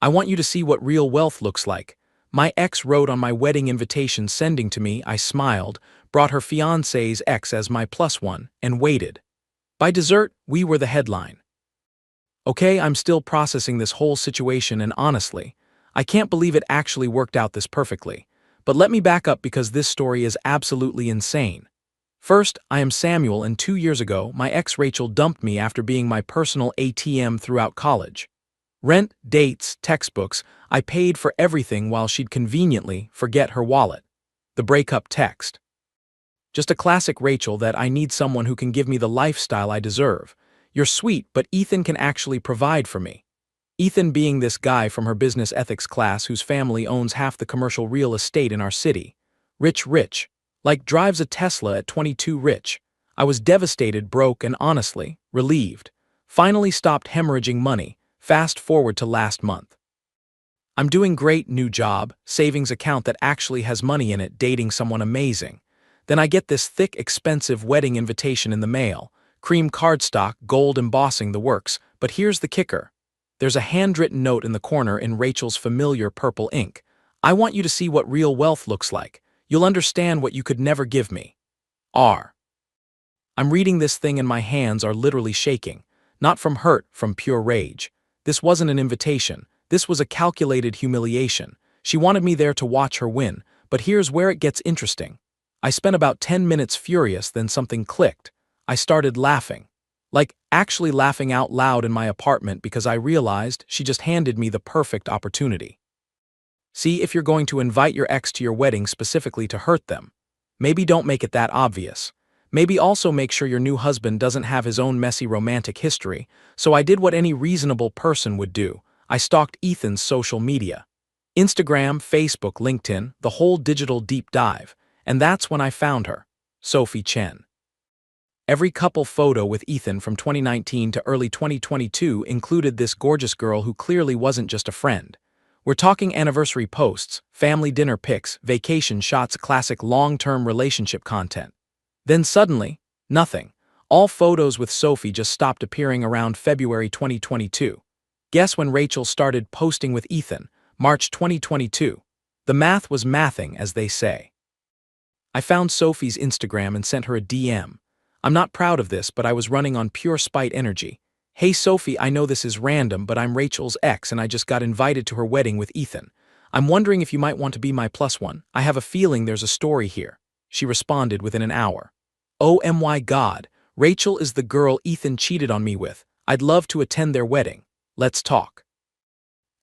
I want you to see what real wealth looks like. My ex wrote on my wedding invitation sending to me. I smiled, brought her fiancé's ex as my plus one, and waited. By dessert, we were the headline. Okay, I'm still processing this whole situation, and honestly, I can't believe it actually worked out this perfectly. But let me back up because this story is absolutely insane. First, I am Samuel, and 2 years ago, my ex Rachel dumped me after being my personal ATM throughout college. Rent, dates, textbooks, I paid for everything while she'd conveniently forget her wallet. The breakup text. Just a classic Rachel that I need someone who can give me the lifestyle I deserve. You're sweet, but Ethan can actually provide for me. Ethan being this guy from her business ethics class whose family owns half the commercial real estate in our city. Rich. Like drives a Tesla at 22 rich. I was devastated, broke, and honestly, relieved. Finally stopped hemorrhaging money. Fast forward to last month. I'm doing great, new job, savings account that actually has money in it, dating someone amazing. Then I get this thick, expensive wedding invitation in the mail. Cream cardstock, gold embossing, the works. But here's the kicker. There's a handwritten note in the corner in Rachel's familiar purple ink. I want you to see what real wealth looks like. You'll understand what you could never give me. R. I'm reading this thing and my hands are literally shaking. Not from hurt, from pure rage. This wasn't an invitation. This was a calculated humiliation. She wanted me there to watch her win, but here's where it gets interesting. I spent about 10 minutes furious, then something clicked. I started laughing. Like, actually laughing out loud in my apartment because I realized she just handed me the perfect opportunity. See, if you're going to invite your ex to your wedding specifically to hurt them, maybe don't make it that obvious. Maybe also make sure your new husband doesn't have his own messy romantic history. So I did what any reasonable person would do. I stalked Ethan's social media. Instagram, Facebook, LinkedIn, the whole digital deep dive. And that's when I found her. Sophie Chen. Every couple photo with Ethan from 2019 to early 2022 included this gorgeous girl who clearly wasn't just a friend. We're talking anniversary posts, family dinner pics, vacation shots, classic long-term relationship content. Then suddenly, nothing. All photos with Sophie just stopped appearing around February 2022. Guess when Rachel started posting with Ethan? March 2022. The math was mathing, as they say. I found Sophie's Instagram and sent her a DM. I'm not proud of this, but I was running on pure spite energy. Hey Sophie, I know this is random, but I'm Rachel's ex and I just got invited to her wedding with Ethan. I'm wondering if you might want to be my plus one. I have a feeling there's a story here. She responded within an hour. Oh my God, Rachel is the girl Ethan cheated on me with. I'd love to attend their wedding. Let's talk.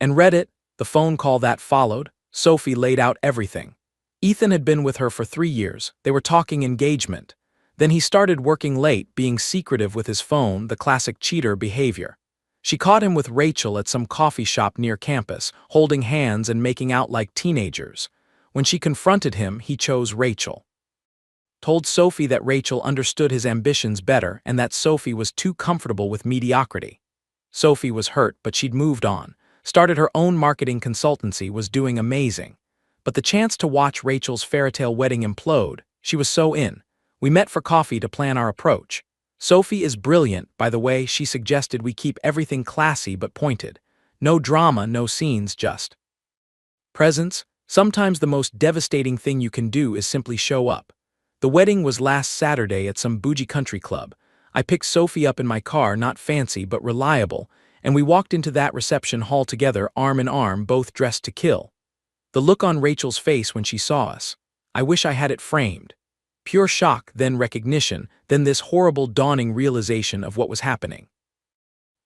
And Reddit, the phone call that followed, Sophie laid out everything. Ethan had been with her for 3 years. They were talking engagement. Then he started working late, being secretive with his phone, the classic cheater behavior. She caught him with Rachel at some coffee shop near campus, holding hands and making out like teenagers. When she confronted him, he chose Rachel. Told Sophie that Rachel understood his ambitions better and that Sophie was too comfortable with mediocrity. Sophie was hurt, but she'd moved on. Started her own marketing consultancy, was doing amazing. But the chance to watch Rachel's fairytale wedding implode, she was so in. We met for coffee to plan our approach. Sophie is brilliant, by the way. She suggested we keep everything classy but pointed. No drama, no scenes, just presence. Sometimes the most devastating thing you can do is simply show up. The wedding was last Saturday at some bougie country club. I picked Sophie up in my car, not fancy but reliable, and we walked into that reception hall together, arm in arm, both dressed to kill. The look on Rachel's face when she saw us. I wish I had it framed. Pure shock, then recognition, then this horrible dawning realization of what was happening.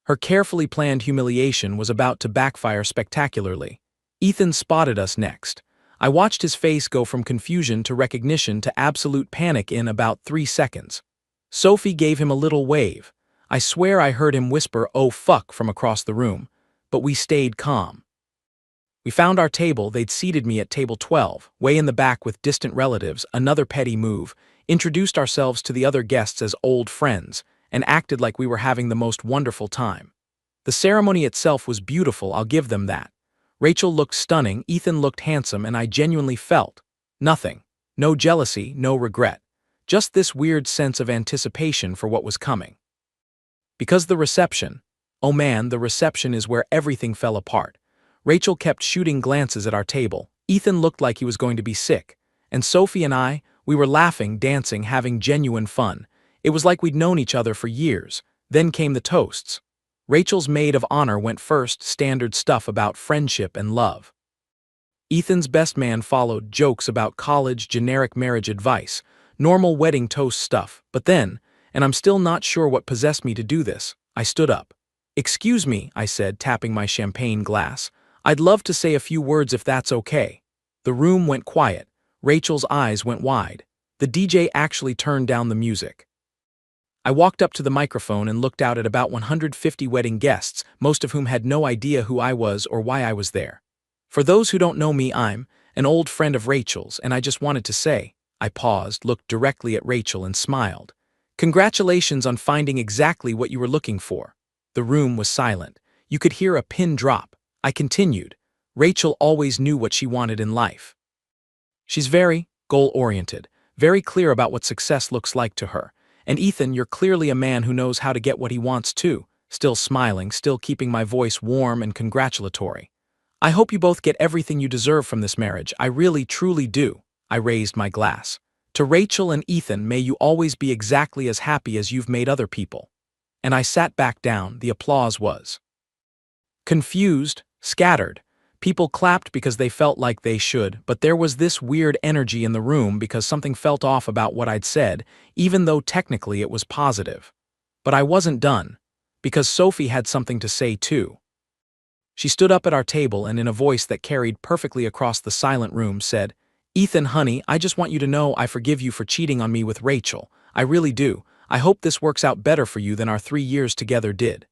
Her carefully planned humiliation was about to backfire spectacularly. Ethan spotted us next. I watched his face go from confusion to recognition to absolute panic in about 3 seconds. Sophie gave him a little wave. I swear I heard him whisper, "Oh fuck," from across the room. But we stayed calm. We found our table. They'd seated me at table 12, way in the back with distant relatives, another petty move, introduced ourselves to the other guests as old friends, and acted like we were having the most wonderful time. The ceremony itself was beautiful, I'll give them that. Rachel looked stunning, Ethan looked handsome, and I genuinely felt nothing. No jealousy, no regret. Just this weird sense of anticipation for what was coming. Because the reception, oh man, the reception is where everything fell apart. Rachel kept shooting glances at our table. Ethan looked like he was going to be sick. And Sophie and I, we were laughing, dancing, having genuine fun. It was like we'd known each other for years. Then came the toasts. Rachel's maid of honor went first, standard stuff about friendship and love. Ethan's best man followed, jokes about college, generic marriage advice, normal wedding toast stuff. But then, and I'm still not sure what possessed me to do this, I stood up. "Excuse me," I said, tapping my champagne glass. "I'd love to say a few words if that's okay." The room went quiet. Rachel's eyes went wide. The DJ actually turned down the music. I walked up to the microphone and looked out at about 150 wedding guests, most of whom had no idea who I was or why I was there. For those who don't know me, I'm an old friend of Rachel's, and I just wanted to say, I paused, looked directly at Rachel and smiled. "Congratulations on finding exactly what you were looking for." The room was silent. You could hear a pin drop. I continued. "Rachel always knew what she wanted in life. She's very goal-oriented, very clear about what success looks like to her. And Ethan, you're clearly a man who knows how to get what he wants too." Still smiling, still keeping my voice warm and congratulatory. "I hope you both get everything you deserve from this marriage. I really, truly do." I raised my glass. "To Rachel and Ethan, may you always be exactly as happy as you've made other people." And I sat back down. The applause was confused, scattered. People clapped because they felt like they should, but there was this weird energy in the room because something felt off about what I'd said, even though technically it was positive. But I wasn't done, because Sophie had something to say too. She stood up at our table and in a voice that carried perfectly across the silent room said, "Ethan, honey, I just want you to know I forgive you for cheating on me with Rachel. I really do. I hope this works out better for you than our 3 years together did."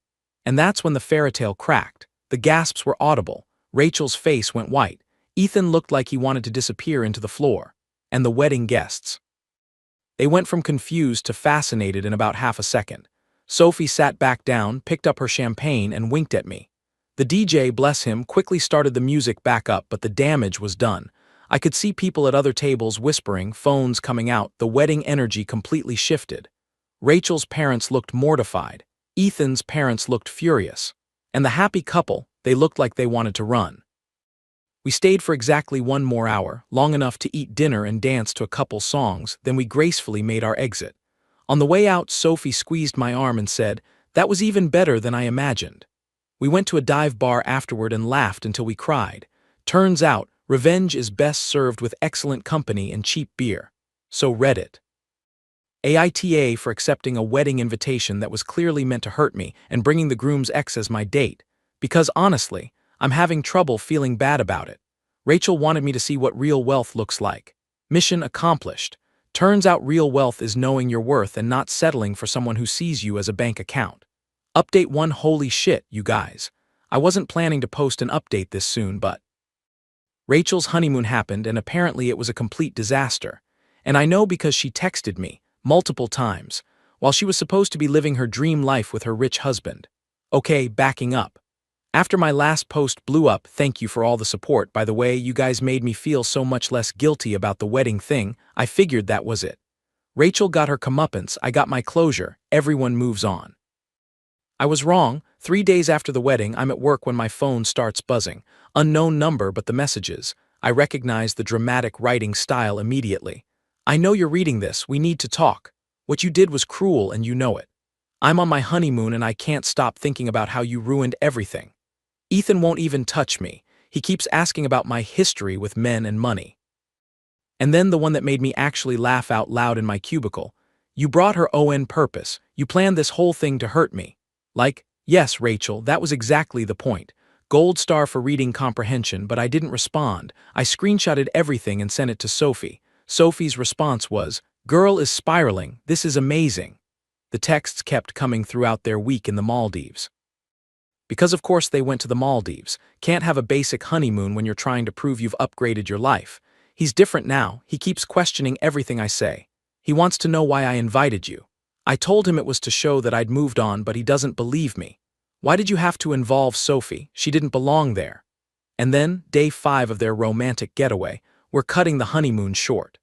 And that's when the fairy tale cracked. The gasps were audible. Rachel's face went white. Ethan looked like he wanted to disappear into the floor. And the wedding guests. They went from confused to fascinated in about half a second. Sophie sat back down, picked up her champagne, and winked at me. The DJ, bless him, quickly started the music back up, but the damage was done. I could see people at other tables whispering, phones coming out. The wedding energy completely shifted. Rachel's parents looked mortified. Ethan's parents looked furious. And the happy couple, they looked like they wanted to run. We stayed for exactly 1 more hour, long enough to eat dinner and dance to a couple songs, then we gracefully made our exit. On the way out, Sophie squeezed my arm and said, "That was even better than I imagined." We went to a dive bar afterward and laughed until we cried. Turns out, revenge is best served with excellent company and cheap beer. So Reddit. AITA for accepting a wedding invitation that was clearly meant to hurt me and bringing the groom's ex as my date. Because honestly, I'm having trouble feeling bad about it. Rachel wanted me to see what real wealth looks like. Mission accomplished. Turns out real wealth is knowing your worth and not settling for someone who sees you as a bank account. Update 1. Holy shit, you guys. I wasn't planning to post an update this soon, but Rachel's honeymoon happened and apparently it was a complete disaster. And I know because she texted me multiple times while she was supposed to be living her dream life with her rich husband. Okay, backing up. After my last post blew up, thank you for all the support. By the way, you guys made me feel so much less guilty about the wedding thing. I figured that was it. Rachel got her comeuppance, I got my closure, everyone moves on. I was wrong. 3 days after the wedding, I'm at work when my phone starts buzzing. Unknown number, but the messages. I recognize the dramatic writing style immediately. "I know you're reading this, we need to talk. What you did was cruel and you know it. I'm on my honeymoon and I can't stop thinking about how you ruined everything. Ethan won't even touch me. He keeps asking about my history with men and money." And then the one that made me actually laugh out loud in my cubicle. "You brought her on purpose. You planned this whole thing to hurt me." Like, yes, Rachel, that was exactly the point. Gold star for reading comprehension, but I didn't respond. I screenshotted everything and sent it to Sophie. Sophie's response was, "Girl is spiraling. This is amazing." The texts kept coming throughout their week in the Maldives. Because of course they went to the Maldives. Can't have a basic honeymoon when you're trying to prove you've upgraded your life. He's different now. He keeps questioning everything I say. He wants to know why I invited you. I told him it was to show that I'd moved on, but he doesn't believe me. Why did you have to involve Sophie? She didn't belong there. And then, day 5 of their romantic getaway, we're cutting the honeymoon short.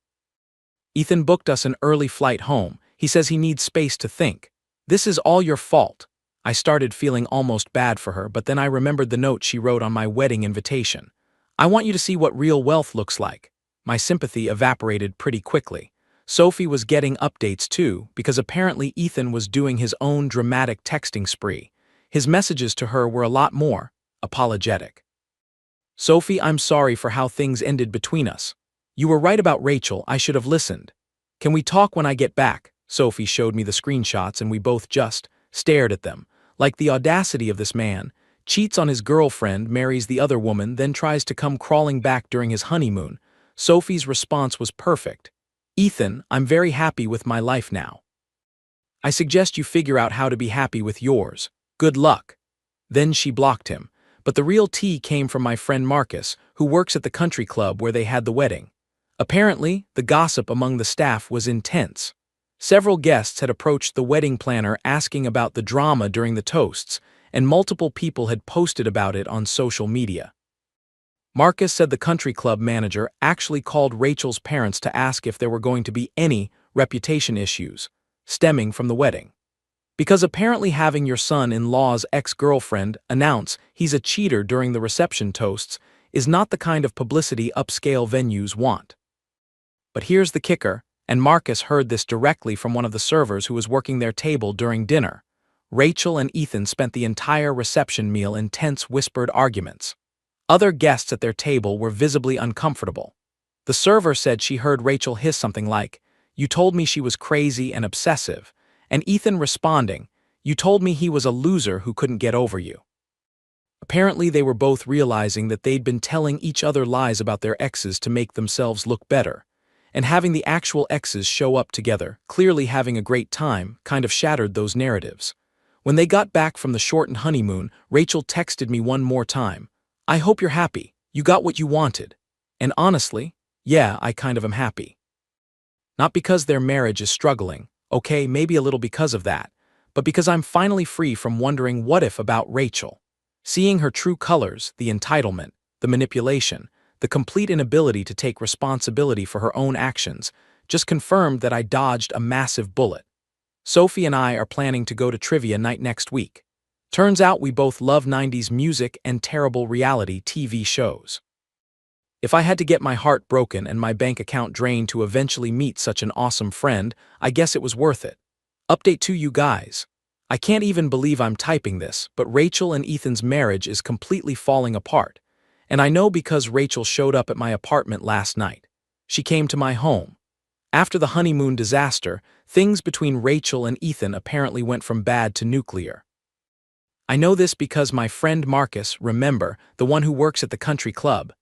Ethan booked us an early flight home. He says he needs space to think. "This is all your fault. I started feeling almost bad for her, but then I remembered the note she wrote on my wedding invitation. I want you to see what real wealth looks like. My sympathy evaporated pretty quickly. Sophie was getting updates too, because apparently Ethan was doing his own dramatic texting spree. His messages to her were a lot more apologetic. Sophie, I'm sorry for how things ended between us. You were right about Rachel, I should have listened. Can we talk when I get back? Sophie showed me the screenshots and we both just stared at them. Like the audacity of this man. Cheats on his girlfriend, marries the other woman, then tries to come crawling back during his honeymoon. Sophie's response was perfect. Ethan, I'm very happy with my life now. I suggest you figure out how to be happy with yours. Good luck. Then she blocked him. But the real tea came from my friend Marcus, who works at the country club where they had the wedding. Apparently, the gossip among the staff was intense. Several guests had approached the wedding planner asking about the drama during the toasts, and multiple people had posted about it on social media. Marcus said the country club manager actually called Rachel's parents to ask if there were going to be any reputation issues stemming from the wedding. Because apparently having your son-in-law's ex-girlfriend announce he's a cheater during the reception toasts is not the kind of publicity upscale venues want. But here's the kicker, and Marcus heard this directly from one of the servers who was working their table during dinner. Rachel and Ethan spent the entire reception meal in tense whispered arguments. Other guests at their table were visibly uncomfortable. The server said she heard Rachel hiss something like, "You told me she was crazy and obsessive," and Ethan responding, "You told me he was a loser who couldn't get over you." Apparently they were both realizing that they'd been telling each other lies about their exes to make themselves look better, and having the actual exes show up together, clearly having a great time, kind of shattered those narratives. When they got back from the shortened honeymoon, Rachel texted me one more time, "I hope you're happy, you got what you wanted." And honestly, yeah, I kind of am happy. Not because their marriage is struggling, okay, maybe a little because of that, but because I'm finally free from wondering what if about Rachel. Seeing her true colors, the entitlement, the manipulation, the complete inability to take responsibility for her own actions, just confirmed that I dodged a massive bullet. Sophie and I are planning to go to trivia night next week. Turns out we both love 90s music and terrible reality TV shows. If I had to get my heart broken and my bank account drained to eventually meet such an awesome friend, I guess it was worth it. Update to you guys. I can't even believe I'm typing this, but Rachel and Ethan's marriage is completely falling apart. And I know because Rachel showed up at my apartment last night. She came to my home. After the honeymoon disaster, things between Rachel and Ethan apparently went from bad to nuclear. I know this because my friend Marcus, remember, the one who works at the country club,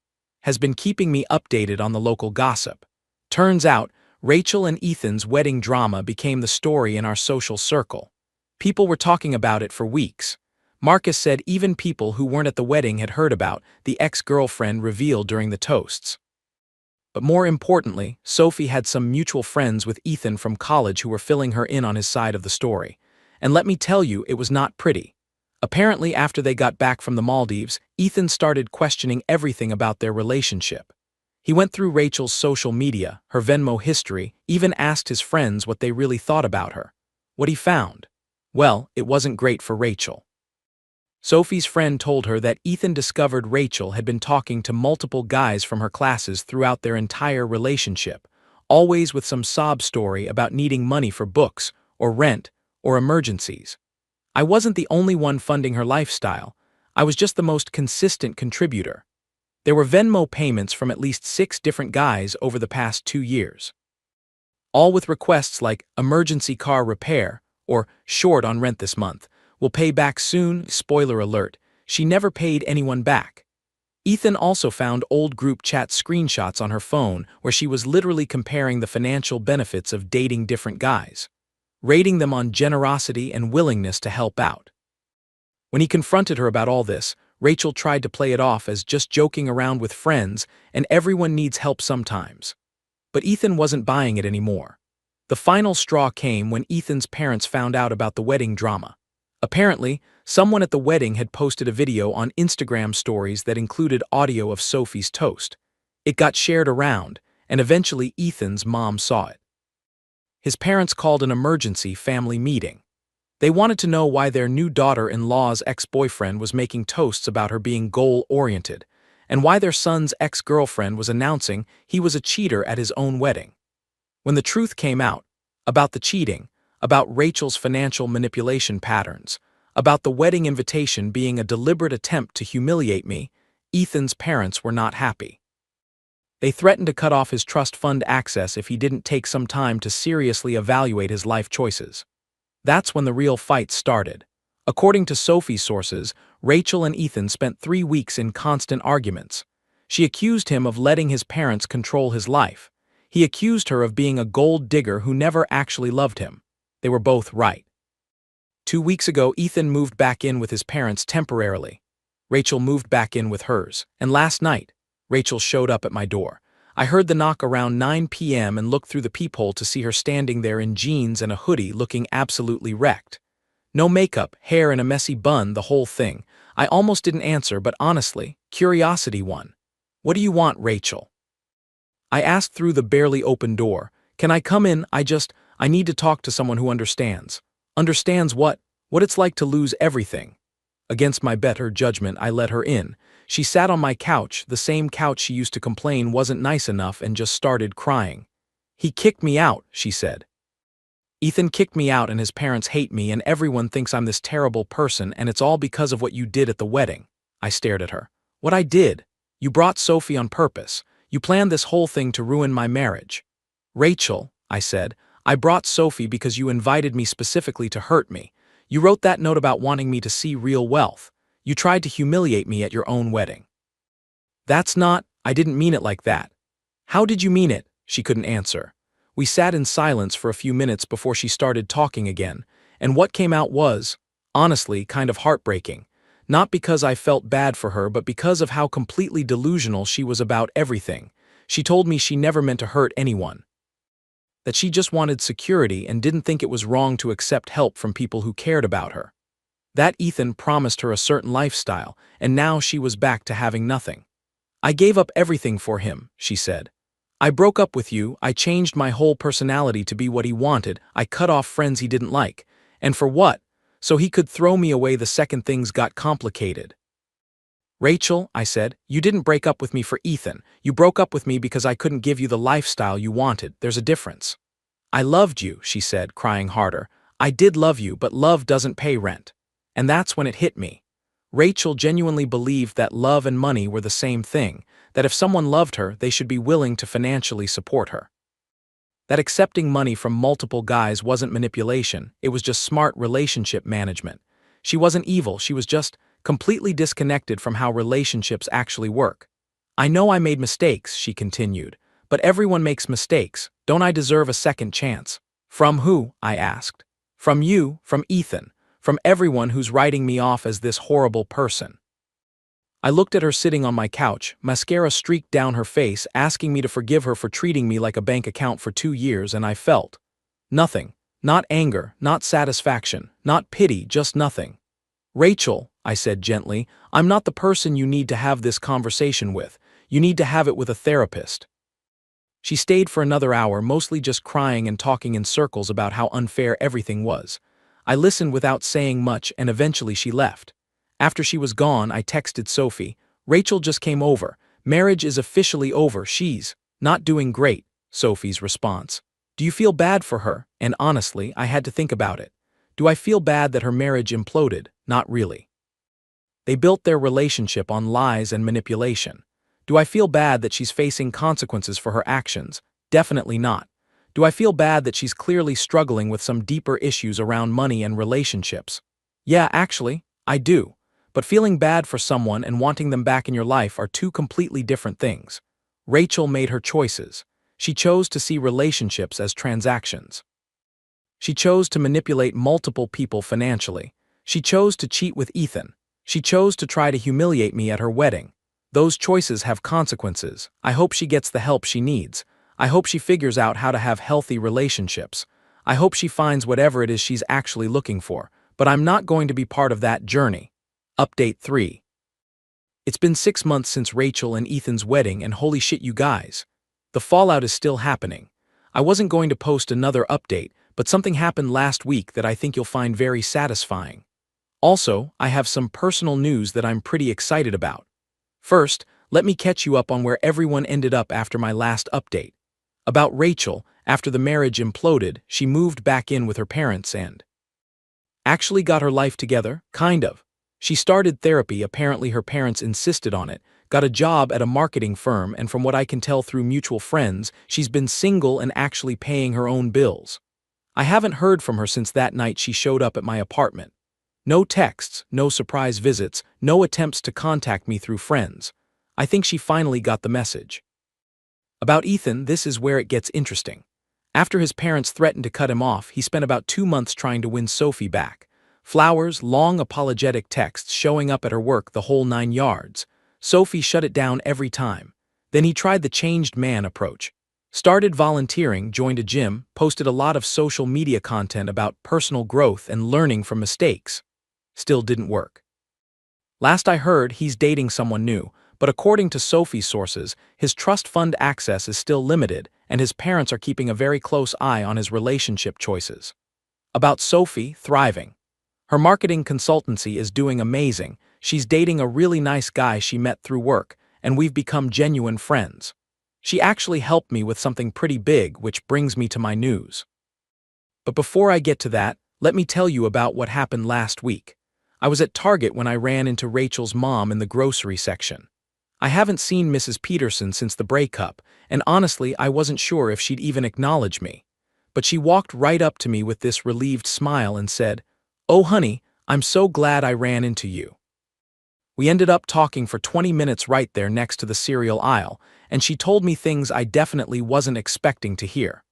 has been keeping me updated on the local gossip. Turns out, Rachel and Ethan's wedding drama became the story in our social circle. People were talking about it for weeks. Marcus said even people who weren't at the wedding had heard about the ex-girlfriend revealed during the toasts. But more importantly, Sophie had some mutual friends with Ethan from college who were filling her in on his side of the story. And let me tell you, it was not pretty. Apparently, after they got back from the Maldives, Ethan started questioning everything about their relationship. He went through Rachel's social media, her Venmo history, even asked his friends what they really thought about her. What he found? Well, it wasn't great for Rachel. Sophie's friend told her that Ethan discovered Rachel had been talking to multiple guys from her classes throughout their entire relationship, always with some sob story about needing money for books, or rent, or emergencies. I wasn't the only one funding her lifestyle. I was just the most consistent contributor. There were Venmo payments from at least 6 different guys over the past 2 years. All with requests like emergency car repair or short on rent this month. Will pay back soon, spoiler alert, she never paid anyone back. Ethan also found old group chat screenshots on her phone where she was literally comparing the financial benefits of dating different guys, rating them on generosity and willingness to help out. When he confronted her about all this, Rachel tried to play it off as just joking around with friends and everyone needs help sometimes. But Ethan wasn't buying it anymore. The final straw came when Ethan's parents found out about the wedding drama. Apparently, someone at the wedding had posted a video on Instagram stories that included audio of Sophie's toast. It got shared around, and eventually Ethan's mom saw it. His parents called an emergency family meeting. They wanted to know why their new daughter-in-law's ex-boyfriend was making toasts about her being goal-oriented, and why their son's ex-girlfriend was announcing he was a cheater at his own wedding. When the truth came out, about the cheating, about Rachel's financial manipulation patterns, about the wedding invitation being a deliberate attempt to humiliate me, Ethan's parents were not happy. They threatened to cut off his trust fund access if he didn't take some time to seriously evaluate his life choices. That's when the real fight started. According to Sophie's sources, Rachel and Ethan spent 3 weeks in constant arguments. She accused him of letting his parents control his life. He accused her of being a gold digger who never actually loved him. They were both right. 2 weeks ago, Ethan moved back in with his parents temporarily. Rachel moved back in with hers, and last night, Rachel showed up at my door. I heard the knock around 9 p.m. and looked through the peephole to see her standing there in jeans and a hoodie looking absolutely wrecked. No makeup, hair in a messy bun, the whole thing. I almost didn't answer, but honestly, curiosity won. "What do you want, Rachel?" I asked through the barely open door. "Can I come in? I need to talk to someone who understands." "Understands what? What it's like to lose everything." Against my better judgment, I let her in. She sat on my couch, the same couch she used to complain wasn't nice enough, and just started crying. "He kicked me out," she said. "Ethan kicked me out and his parents hate me and everyone thinks I'm this terrible person and it's all because of what you did at the wedding." I stared at her. "What I did? You brought Sophie on purpose. You planned this whole thing to ruin my marriage." "Rachel," I said, "I brought Sophie because you invited me specifically to hurt me. You wrote that note about wanting me to see real wealth. You tried to humiliate me at your own wedding." I didn't mean it like that." "How did you mean it?" She couldn't answer. We sat in silence for a few minutes before she started talking again, and what came out was, honestly, kind of heartbreaking. Not because I felt bad for her, but because of how completely delusional she was about everything. She told me she never meant to hurt anyone. That she just wanted security and didn't think it was wrong to accept help from people who cared about her. That Ethan promised her a certain lifestyle, and now she was back to having nothing. "I gave up everything for him," she said. "I broke up with you, I changed my whole personality to be what he wanted, I cut off friends he didn't like. And for what? So he could throw me away the second things got complicated." "Rachel," I said, "you didn't break up with me for Ethan. You broke up with me because I couldn't give you the lifestyle you wanted. There's a difference." "I loved you," she said, crying harder. "I did love you, but love doesn't pay rent." And that's when it hit me. Rachel genuinely believed that love and money were the same thing, that if someone loved her, they should be willing to financially support her. That accepting money from multiple guys wasn't manipulation, it was just smart relationship management. She wasn't evil, she was just completely disconnected from how relationships actually work. "I know I made mistakes," she continued, "but everyone makes mistakes. Don't I deserve a second chance?" "From who?" I asked. "From you, from Ethan. From everyone who's writing me off as this horrible person." I looked at her sitting on my couch, mascara streaked down her face, asking me to forgive her for treating me like a bank account for 2 years, and I felt nothing. Not anger, not satisfaction, not pity, just nothing. "Rachel," I said gently, "I'm not the person you need to have this conversation with. You need to have it with a therapist." She stayed for another hour, mostly just crying and talking in circles about how unfair everything was. I listened without saying much, and eventually she left. After she was gone, I texted Sophie. "Rachel just came over. Marriage is officially over. She's not doing great." Sophie's response. "Do you feel bad for her?" And honestly, I had to think about it. Do I feel bad that her marriage imploded? Not really. They built their relationship on lies and manipulation. Do I feel bad that she's facing consequences for her actions? Definitely not. Do I feel bad that she's clearly struggling with some deeper issues around money and relationships? Yeah, actually, I do. But feeling bad for someone and wanting them back in your life are two completely different things. Rachel made her choices. She chose to see relationships as transactions. She chose to manipulate multiple people financially. She chose to cheat with Ethan. She chose to try to humiliate me at her wedding. Those choices have consequences. I hope she gets the help she needs. I hope she figures out how to have healthy relationships. I hope she finds whatever it is she's actually looking for, but I'm not going to be part of that journey. Update 3. It's been 6 months since Rachel and Ethan's wedding, and holy shit, you guys. The fallout is still happening. I wasn't going to post another update, but something happened last week that I think you'll find very satisfying. Also, I have some personal news that I'm pretty excited about. First, let me catch you up on where everyone ended up after my last update. About Rachel, after the marriage imploded, she moved back in with her parents and actually got her life together, kind of. She started therapy, apparently her parents insisted on it, got a job at a marketing firm, and from what I can tell through mutual friends, she's been single and actually paying her own bills. I haven't heard from her since that night she showed up at my apartment. No texts, no surprise visits, no attempts to contact me through friends. I think she finally got the message. About Ethan, this is where it gets interesting. After his parents threatened to cut him off, he spent about 2 months trying to win Sophie back. Flowers, long apologetic texts showing up at her work, the whole 9 yards. Sophie shut it down every time. Then he tried the changed man approach. Started volunteering, joined a gym, posted a lot of social media content about personal growth and learning from mistakes. Still didn't work. Last I heard, he's dating someone new, but according to Sophie's sources, his trust fund access is still limited, and his parents are keeping a very close eye on his relationship choices. About Sophie, thriving. Her marketing consultancy is doing amazing. She's dating a really nice guy she met through work, and we've become genuine friends. She actually helped me with something pretty big, which brings me to my news. But before I get to that, let me tell you about what happened last week. I was at Target when I ran into Rachel's mom in the grocery section. I haven't seen Mrs. Peterson since the breakup, and honestly, I wasn't sure if she'd even acknowledge me. But she walked right up to me with this relieved smile and said, "Oh honey, I'm so glad I ran into you." We ended up talking for 20 minutes right there next to the cereal aisle, and she told me things I definitely wasn't expecting to hear.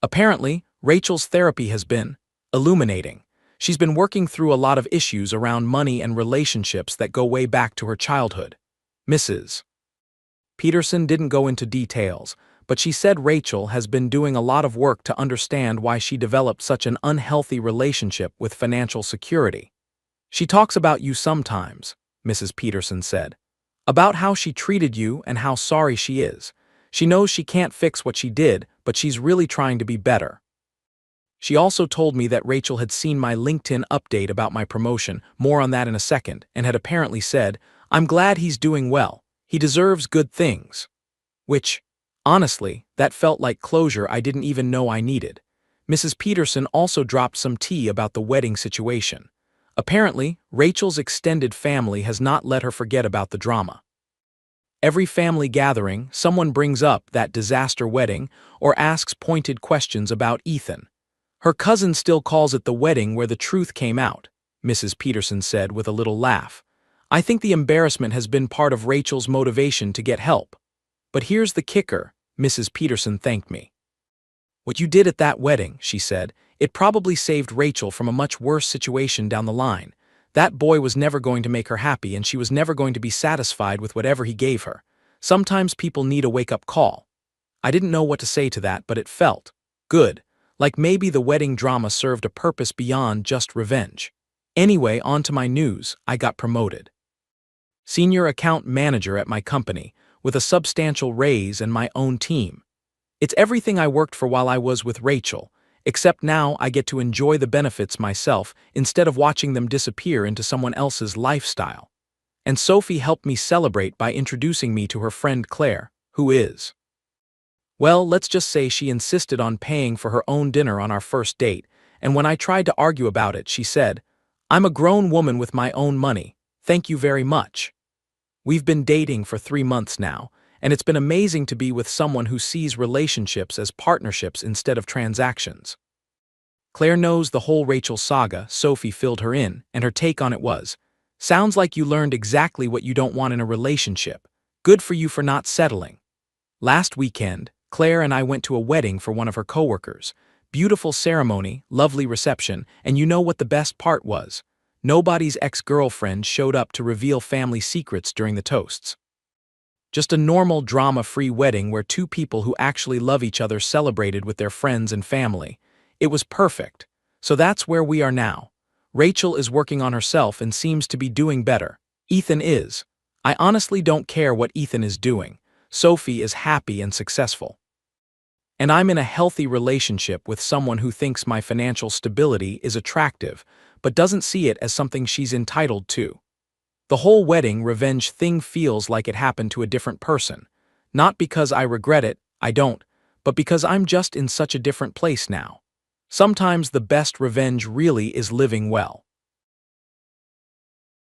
Apparently, Rachel's therapy has been illuminating. She's been working through a lot of issues around money and relationships that go way back to her childhood. Mrs. Peterson didn't go into details, but she said Rachel has been doing a lot of work to understand why she developed such an unhealthy relationship with financial security. She talks about you sometimes, Mrs. Peterson said. About how she treated you and how sorry she is. She knows she can't fix what she did, but she's really trying to be better. She also told me that Rachel had seen my LinkedIn update about my promotion, more on that in a second, and had apparently said, "I'm glad he's doing well. He deserves good things." Which, honestly, that felt like closure I didn't even know I needed. Mrs. Peterson also dropped some tea about the wedding situation. Apparently, Rachel's extended family has not let her forget about the drama. Every family gathering, someone brings up that disaster wedding or asks pointed questions about Ethan. Her cousin still calls it the wedding where the truth came out, Mrs. Peterson said with a little laugh. I think the embarrassment has been part of Rachel's motivation to get help. But here's the kicker, Mrs. Peterson thanked me. What you did at that wedding, she said, it probably saved Rachel from a much worse situation down the line. That boy was never going to make her happy, and she was never going to be satisfied with whatever he gave her. Sometimes people need a wake-up call. I didn't know what to say to that, but it felt good. Like maybe the wedding drama served a purpose beyond just revenge. Anyway, on to my news, I got promoted. Senior account manager at my company, with a substantial raise and my own team. It's everything I worked for while I was with Rachel, except now I get to enjoy the benefits myself instead of watching them disappear into someone else's lifestyle. And Sophie helped me celebrate by introducing me to her friend Claire, who is. Well, let's just say she insisted on paying for her own dinner on our first date, and when I tried to argue about it, she said, "I'm a grown woman with my own money, thank you very much." We've been dating for 3 months now, and it's been amazing to be with someone who sees relationships as partnerships instead of transactions. Claire knows the whole Rachel saga. Sophie filled her in, and her take on it was, "Sounds like you learned exactly what you don't want in a relationship. Good for you for not settling." Last weekend, Claire and I went to a wedding for one of her coworkers. Beautiful ceremony, lovely reception, and you know what the best part was? Nobody's ex-girlfriend showed up to reveal family secrets during the toasts. Just a normal drama-free wedding where 2 people who actually love each other celebrated with their friends and family. It was perfect. So that's where we are now. Rachel is working on herself and seems to be doing better. Ethan is. I honestly don't care what Ethan is doing. Sophie is happy and successful. And I'm in a healthy relationship with someone who thinks my financial stability is attractive, but doesn't see it as something she's entitled to. The whole wedding revenge thing feels like it happened to a different person. Not because I regret it, I don't, but because I'm just in such a different place now. Sometimes the best revenge really is living well.